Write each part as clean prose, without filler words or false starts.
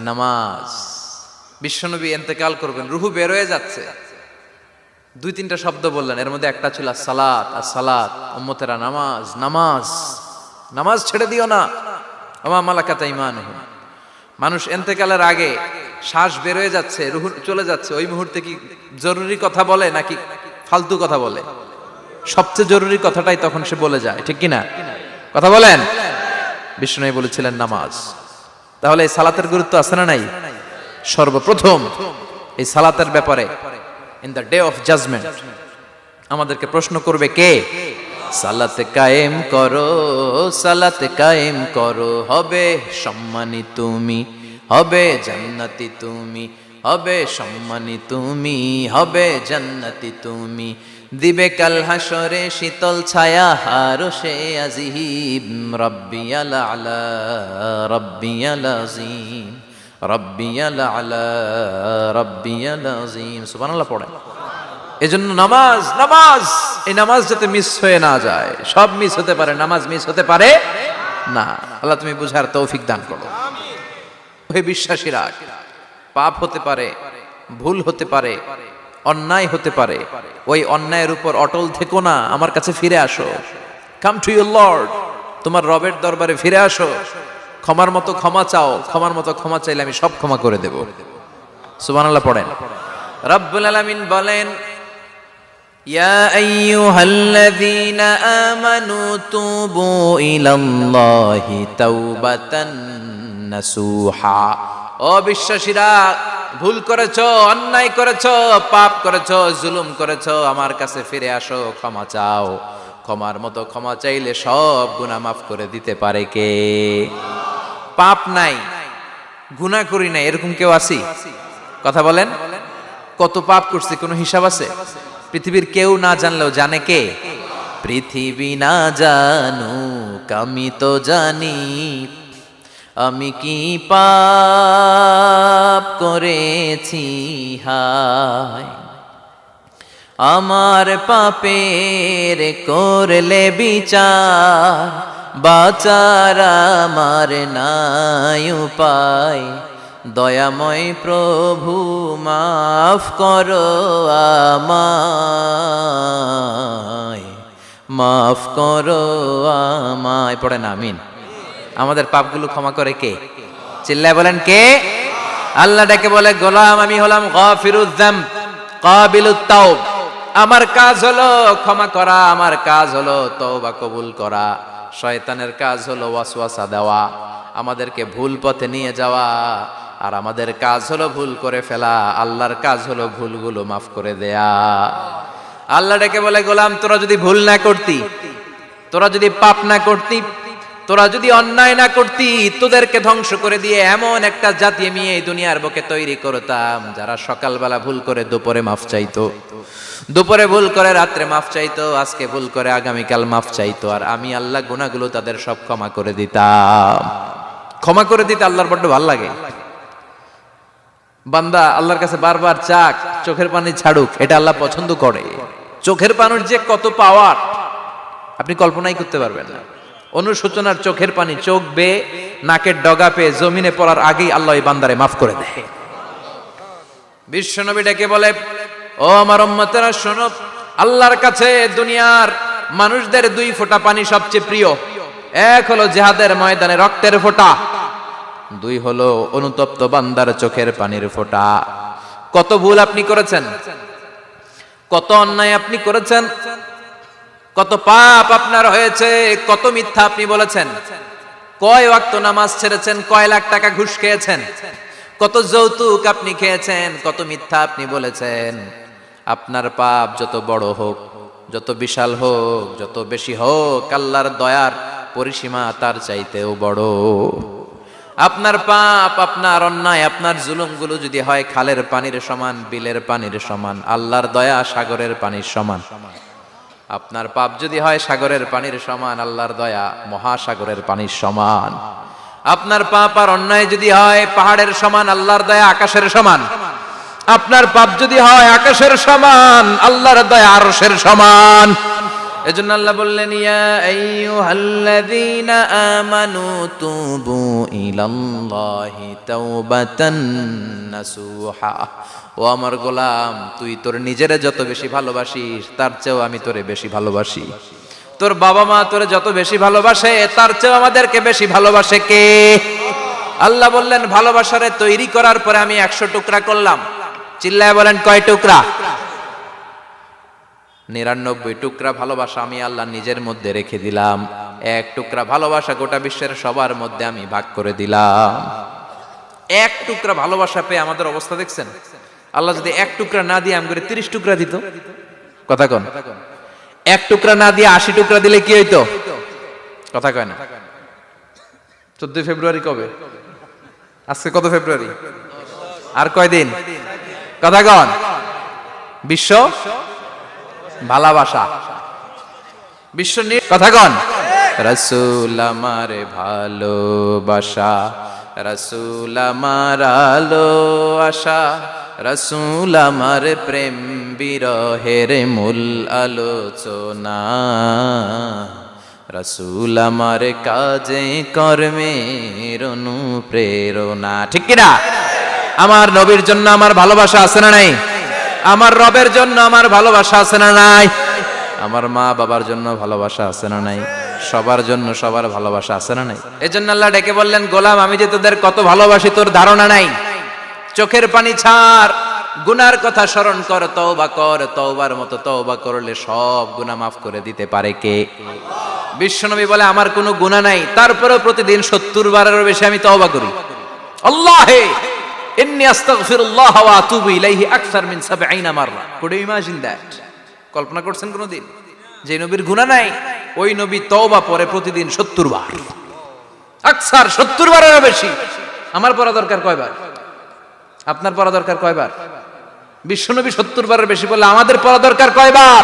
নামাজ। বিশ্বনবী ইন্তেকাল করবেন, রুহু বের হয়ে যাচ্ছে, দুই তিনটা শব্দ বললেন, এর মধ্যে একটা ছিল সালাত। আর সালাত উম্মতেরা নামাজ, নামাজ, নামাজ ছেড়ে দিও না। ওমা মালাকাত আইমানুহুম। মানুষ ইন্তেকালের আগে শ্বাস বের হয়ে যাচ্ছে, রুহু চলে যাচ্ছে, ওই মুহূর্তে কি জরুরি কথা বলে নাকি ফালতু কথা বলে? সবচেয়ে জরুরি কথাটাই তখন সে বলে যায়, ঠিক কিনা? কথা বলেন। বিষ্ণু বলেছিলেন নামাজ। তাহলে এই সালাতের গুরুত্ব আছে না নাই? সর্বপ্রথম এই সালাতের ব্যাপারে in the day of judgement আমাদেরকে প্রশ্ন করবে কে? সালাতে কায়েম করো, সালাতে কায়েম করো, হবে সম্মানী তুমি, হবে জান্নাতি তুমি, হবে সম্মানী তুমি, হবে জান্নাতি তুমি, দিবে কাল হাসরে শীতল ছায়া আরশে আজিম, রব্বিয়াল আলা রব্বিয়াল আযীম, রব্বিয়াল আলা রব্বিয়াল আযীম। সুবহানাল্লাহ পড়ে। এজন্য নামাজ, নামাজ, এই নামাজ যাতে মিস হয়ে না যায়। সব মিস হতে পারে, নামাজ মিস হতে পারে না। আল্লাহ তুমি বুঝার তৌফিক দান করো। হে বিশ্বাসীরা, পাপ হতে পারে, ভুল হতে পারে, অন্যায় হতে পারে, ওই অন্যায়ের উপর অটল থেকো না, আমার কাছে ফিরে আসো। কাম টু ইউর লর্ড, তোমার রবের দরবারে ফিরে আসো, ক্ষমার মতো ক্ষমা চাও, ক্ষমার মতো ক্ষমা চাইলে আমি সব ক্ষমা করে দেব। সুবহানাল্লাহ পড়েন। রব্বুল আলামিন বলেন, ইয়া আইয়ুহাল্লাযীনা আমানু তুবু ইলাল্লাহি তাওবাতান নাসুহা। ও বিশ্বাসীরা, ভুল করেছো, অন্যায় করেছো, পাপ করেছো, জুলুম করেছো, আমার কাছে ফিরে আসো, ক্ষমা চাও। ক্ষমার মতো ক্ষমা চাইলে সব গুনাহ মাফ করে দিতে পারে কে? পাপ নাই, গুনাহ করি নাই, এরকম কেউ আছি? কথা বলেন। কত পাপ করছি, কোনো হিসাব আছে? পৃথিবীর কেউ না জানলেও জানে কে? পৃথিবী না জানুক আমি তো জানি, আমি কি পাপ করেছি হায়, আমার পাপের করলে বিচার, বাঁচার আমার নাই উপায়, দয়াময় প্রভু মাফ করো আমায়, মাফ করো আমায়। পড়েন আমিন। আমাদের পাপগুলো ক্ষমা করে কে? চিল্লায় বলেন কে? আল্লাহ ডেকে বলে, গোলাম আমি হলাম গাফিরুয যামব কাবিলুত তাওব। আমার কাজ হলো ক্ষমা করা, আমার কাজ হলো তওবা কবুল করা। শয়তানের কাজ হলো ওয়াসওয়াসা দেওয়া, আমাদেরকে ভুল পথে নিয়ে যাওয়া, আর আমাদের কাজ হলো ভুল করে ফেলা। আল্লাহর কাজ হলো ভুলগুলো মাফ করে দেয়া। আল্লাহ ডেকে বলে, গোলাম তোরা যদি ভুল না করতি, তোরা যদি পাপ না করতি, তোরা যদি অন্যায় না করতি, তোদেরকে ধ্বংস করে দিয়ে এমন একটা জাতি আমি এই দুনিয়ার বুকে তৈরি করতাম যারা সকালবেলা ভুল করে দুপুরে মাফ চাইতো, দুপুরে ভুল করে রাত্রে মাফ চাইতো, আজকে ভুল করে আগামীকাল মাফ চাইতো, আর আমি আল্লাহ গুনাহগুলো তাদের সব ক্ষমা করে দিতাম। ক্ষমা করে দিতে আল্লাহর বড্ড ভালো লাগে। বান্দা আল্লাহর কাছে বারবার চাক, চোখের পানি ছাড়ুক, এটা আল্লাহ পছন্দ করে। চোখের পানির যে কত পাওয়ার আপনি কল্পনাই করতে পারবেন না। অনুশোচনার চোখের পানি চোখ বেয়ে নাকের ডগা পেয়ে জমিনে পড়ার আগেই আল্লাহ এই বান্দারে মাফ করে দেয়। বিশ্বনবী ডেকে বলে, ও আমার উম্মতেরা শোনো, আল্লাহর কাছে দুনিয়ার মানুষদের দুই ফোঁটা পানি সবচেয়ে প্রিয়। এক হলো জিহাদের ময়দানে রক্তের ফোঁটা, দুই হলো অনুতপ্ত বান্দার চোখের পানির ফোঁটা। কত ভুল আপনি করেছেন, কত অন্যায় আপনি করেছেন, কত পাপ আপনার হয়েছে, কত মিথ্যা আপনি বলেছেন, কয় ওয়াক্ত নামাজ ছেড়েছেন, কয় লাখ টাকা ঘুষ খেয়েছেন, কত যৌতুক আপনি খেয়েছেন, কত মিথ্যা আপনি বলেছেন। আপনার পাপ যত বড় হোক, যত বিশাল হোক, যত বেশি হোক, আল্লাহর দয়ার পরিসীমা তার চাইতেও বড়। আপনার পাপ, আপনার অন্যায়, আপনার জুলুমগুলো যদি হয় খালের পানির সমান, বিলের পানির সমান, আল্লাহর দয়া সাগরের পানির সমান। আপনার পাপ যদি হয় সাগরের পানির সমান, আল্লাহর দয়া মহাসাগরের পানির সমান। আপনার পাপ আর অন্যায় যদি হয় পাহাড়ের সমান, আল্লাহর দয়া আকাশের সমান। আপনার পাপ যদি হয় আকাশের সমান, আল্লাহর দয়া আরশের সমান। এজন্য আল্লাহ বললেন ইয়া আইয়ুহাল্লাযীনা আমানু তুবু ইলাল্লাহি তাওবাতান নাসুহা। ও আমার গোলাম, তুই তোর নিজেরে যত বেশি ভালোবাসিস তার চেয়েও আমি তোরে বেশি ভালোবাসি। তোর বাবা মা তোরে যত বেশি ভালোবাসে তার চেয়েও আমাদেরকে বেশি ভালোবাসে কে? আল্লাহ বললেন ভালোবাসারে তৈরি করার পরে আমি 100 টুকরা করলাম। চিল্লায় বলেন কয় টুকরা? 99 টুকরা ভালোবাসা আমি আল্লাহ নিজের মধ্যে রেখে দিলাম। 1 টুকরা ভালোবাসা গোটা বিশ্বের সবার মধ্যে আমি ভাগ করে দিলাম। 1 টুকরা ভালোবাসা পেয়ে আমাদের অবস্থা দেখছেন? আল্লাহ যদি 1 টুকরা না দিয়ে আমগরে 30 টুকরা দিত, কথা কন, 1 টুকরা না দিয়ে 80 টুকরা দিলে কি হইতো? কথা কয় না। 14 ফেব্রুয়ারি কবে? আজকে কত ফেব্রুয়ারি? আর কয়দিন? কথা কন। বিশ্ব ভালোবাসা, বিশ্ব কথা কন। রাসূল আমার ভালোবাসা, রাসূল আমার আলো আশা, রাসূল আমার প্রেম বিরহের মূল আলোচনা, রাসূল আমার কাজে কর্মের অনুপ্রেরণা। ঠিক কি না? আমার নবীর জন্য আমার ভালোবাসা আছে না নাই? আমার রবের জন্য আমার ভালোবাসা আছে না নাই? আমার মা বাবার জন্য ভালোবাসা আছে না নাই? সবার জন্য সবার ভালোবাসা আছে না নাই? এজন্য আল্লাহ ডেকে বললেন গোলাম, আমি যে তোদের কত ভালোবাসি তোর ধারণা নাই। চোখের পানি ছাড়, গুনার কথা স্মরণ কর, তওবা কর। তওবার মতো তওবা করলে সব গুনাহ মাফ করে দিতে পারে কে? বিশ্বনবী বলে আমার কোনো গুনাহ নাই, তারপরেও প্রতিদিন 70 বারেরও বেশি আমি তওবা করি। আল্লাহে ইন্নী আস্তাগফিরুল্লাহ ওয়া আতুবু ইলাইহি আকসার মিন 70 মাররা। Could you imagine that? কল্পনা করছেন কোনদিন যে নবীর গুনাহ নাই ওই নবী তওবা পড়ে প্রতিদিন 70 বার, আকসার 70 বারেরও বেশি। আমার পড়া দরকার কয়বার? আপনার পড়া দরকার কয়বার? বিশ্বনবী 70 বারের বেশি বললে আমাদের পড়া দরকার কয়বার?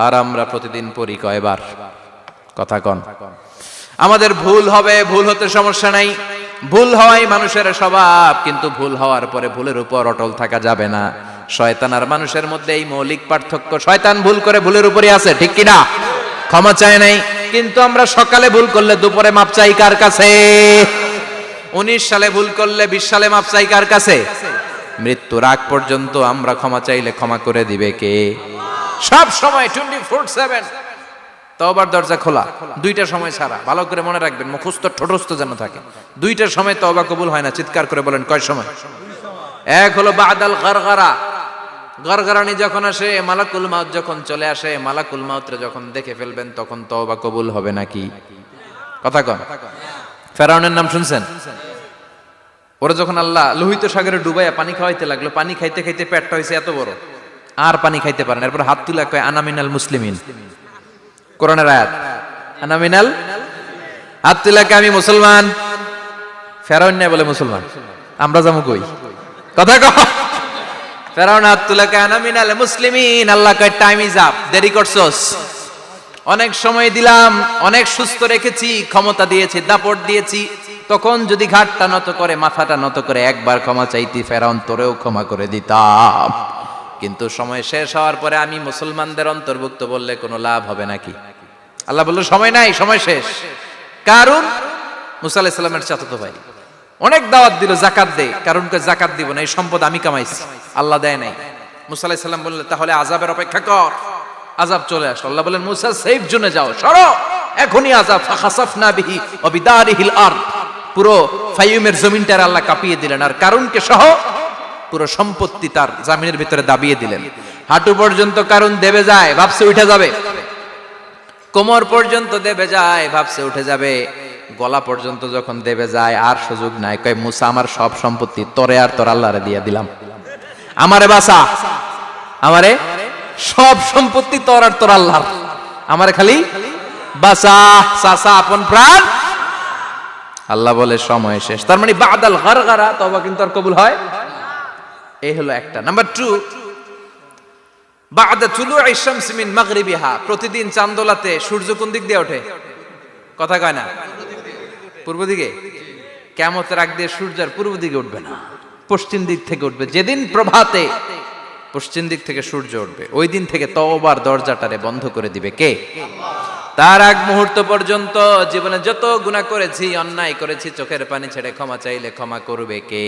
আর আমরা প্রতিদিন পড়ি কয়বার? কথা কন। আমাদের ভুল হবে, ভুল হতে সমস্যা নাই, ভুল হওয়াই মানুষের স্বভাব, কিন্তু ভুল হওয়ার পরে ভুলের উপর অটল থাকা যাবে না। শয়তান আর মানুষের মধ্যে এই মৌলিক পার্থক্য। শয়তান ভুল করে ভুলের উপরই আছে, ঠিক কি না? ক্ষমা চায় নাই, কিন্তু আমরা সকালে ভুল করলে দুপুরে মাপ চাই কার কাছে? 19 সালে ভুল করলে 20 সালে মাপ চাই কার কাছে? মৃত্যুর আগ পর্যন্ত আমরা ক্ষমা চাইলে ক্ষমা করে দিবে কে? সব সময় 24/7 তওবার দরজা খোলা, 2টার সময় ছাড়া। ভালো করে মনে রাখবেন, মুখস্থ ঠোঁটস্থ যেন থাকে। 2টার সময় তওবা কবুল হয় না। চিৎকার করে বলেন কয় সময়? এক হলো বাদাল গারগারা, গরগরানি যখন আসে, মালাকুল মাউত যখন চলে আসে, মালাকুল মাউতরে যখন দেখে ফেলবেন তখন তওবা কবুল হবে নাকি? কথা কন। ফেরাউনের নাম শুনছেন? ওরা যখন আল্লাহ লোহিত সাগরে ডুবাইয়া পানি খাওয়াইতে লাগলো, পানি খাইতে খাইতে পেটটা হয়েছে এত বড়, আর পানি খাইতে পারেন। এরপর হাত তুলে কয় আনা মিনাল মুসলিমিন। কোরআনের আয়াত, আনা মিনাল, হাত তুলে কয় আমি মুসলমান। ফেরাউন না বলে মুসলমান, আমরা যাবো কই? কথা কও। ফেরাউন হাত তুলে কয় আনা মিনাল মুসলিমিন। আল্লাহ কয় টাইম ইজ আপ, দেরি করছস। অনেক সময় দিলাম, অনেক সুস্থ রেখেছি, ক্ষমতা দিয়েছি, দাপট দিয়েছি, তখন যদি ঘাটটা নত করে, মাথাটা নত করে একবার ক্ষমা চাইতি, ফেরাউন তোরেও ক্ষমা করে দিতাম। কিন্তু সময় শেষ হওয়ার পরে আমি মুসলমানদের অন্তর্ভুক্ত বললে কোনো লাভ হবে নাকি? আল্লাহ বলল সময় নাই, সময় শেষ। কারণ মুসা আলাইহিস সালামের চাচাতো ভাই অনেক দাওয়াত দিল, যাকাত দে। কারণকে যাকাত দিব না, এই সম্পদ আমি কামাইছি, আল্লাহ দেয় নাই। মুসা আলাইহিস সালাম বললেন তাহলে আযাবের অপেক্ষা কর। আযাব চলে আসলো। আল্লাহ বলেন মুসা সেফ জোনে যাও, সরো, এখনই আযাব। ফাখাসাফনা বিহি ওয়া বিদারিহিল আরদ, পুরো ফায়ুমের জমিনটার আল্লাহ কাঁপিয়ে দিলেন, আর কারুনকে সহ পুরো সম্পত্তি তার জামিনের ভিতরে দাবিয়ে দিলেন। হাঁটু পর্যন্ত কারুন দেবে যায়, ভাবছে উঠে যাবে। কোমর পর্যন্ত দেবে যায়, ভাবছে উঠে যাবে। গলা পর্যন্ত যখন দেবে যায় আর সুযোগ নাই। কয় মুসা আমার সব সম্পত্তি তোরে আর তোর আল্লাহরে দিয়ে দিলাম, আমারে বাঁচা, আমারে সব সম্পত্তি তোর আর তোর আল্লাহর, আমারে খালি বাঁচা, চাচা আপন প্রাণ। আল্লাহ বলে সময় শেষ। তার মানে বাদাল গারগারা তওবা কিন্তু আর কবুল হয়। এই হলো একটা। নাম্বার 2, বাদা তুলুই শামস মিন মাগরিবিহা, প্রতিদিন চাঁদোলাতে সূর্য কোন দিক দিয়ে ওঠে? কথা কয় না? পূর্ব দিকে। কিয়ামতের আগ দিয়ে সূর্য আর পূর্ব দিকে উঠবে না, পশ্চিম দিক থেকে উঠবে। যেদিন প্রভাতে পশ্চিম দিক থেকে সূর্য উঠবে, ওই দিন থেকে তওবার দরজাটারে বন্ধ করে দিবে কে? তার আগ মুহূর্ত পর্যন্ত জীবনে যত গুনাহ করেছি, অন্যায় করেছি, চোখের পানি ছেড়ে ক্ষমা চাইলে ক্ষমা করবে কে?